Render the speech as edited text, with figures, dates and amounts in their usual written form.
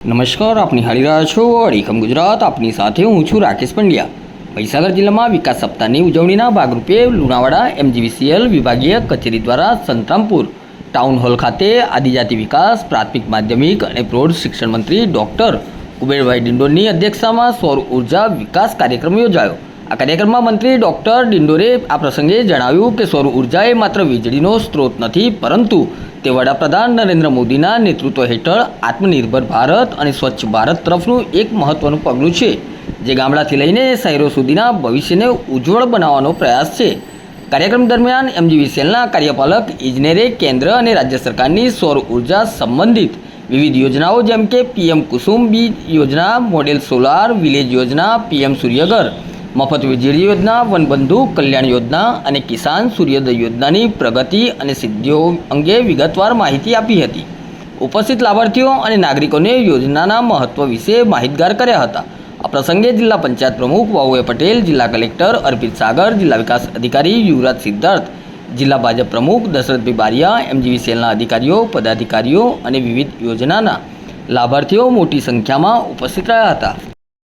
નમસ્કાર, આપ નિહાળી રહ્યા છો અડીખમ ગુજરાત. આપની સાથે હું છું રાકેશ પંડ્યા. મહીસાગર જિલ્લામાં વિકાસ સપ્તાહની ઉજવણીના ભાગરૂપે લુણાવાડા MGVCL વિભાગીય કચેરી દ્વારા સંતરામપુર ટાઉન હોલ ખાતે આદિજાતિ વિકાસ, પ્રાથમિક, માધ્યમિક અને પ્રૌઢ શિક્ષણ મંત્રી ડૉક્ટર કુબેરભાઈ ડિંડોરની અધ્યક્ષતામાં સૌર ઉર્જા વિકાસ કાર્યક્રમ યોજાયો. આ કાર્યક્રમમાં મંત્રી ડૉક્ટર ડિંડોરે આ પ્રસંગે જણાવ્યું કે સૌર ઉર્જા એ માત્ર વીજળીનો સ્ત્રોત નથી, પરંતુ તે વડાપ્રધાન નરેન્દ્ર મોદીના નેતૃત્વ હેઠળ આત્મનિર્ભર ભારત અને સ્વચ્છ ભારત તરફનું એક મહત્ત્વનું પગલું છે, જે ગામડાથી લઈને શહેરો સુધીના ભવિષ્યને ઉજ્જવળ બનાવવાનો પ્રયાસ છે. કાર્યક્રમ દરમિયાન MGVCLના કાર્યપાલક ઇજનેરે કેન્દ્ર અને રાજ્ય સરકારની સૌર ઉર્જા સંબંધિત વિવિધ યોજનાઓ જેમ કે PM કુસુમ બીજ યોજના, મોડેલ સોલાર વિલેજ યોજના, PM સૂર્યઘર, મફત વીજળી યોજના, વનબંધુ કલ્યાણ યોજના અને કિસાન સૂર્યોદય યોજનાની પ્રગતિ અને સિદ્ધિઓ અંગે વિગતવાર માહિતી આપી હતી. ઉપસ્થિત લાભાર્થીઓ અને નાગરિકોને યોજનાના મહત્વ વિશે માહિતગાર કર્યા હતા. આ પ્રસંગે જિલ્લા પંચાયત પ્રમુખ વાઉએ પટેલ, જિલ્લા કલેક્ટર અર્પિત સાગર, જિલ્લા વિકાસ અધિકારી યુવરાજ સિદ્ધાર્થ, જિલ્લા ભાજપ પ્રમુખ દશરથભાઈ બારિયા, MGVCLના અધિકારીઓ, પદાધિકારીઓ અને વિવિધ યોજનાના લાભાર્થીઓ મોટી સંખ્યામાં ઉપસ્થિત રહ્યા હતા.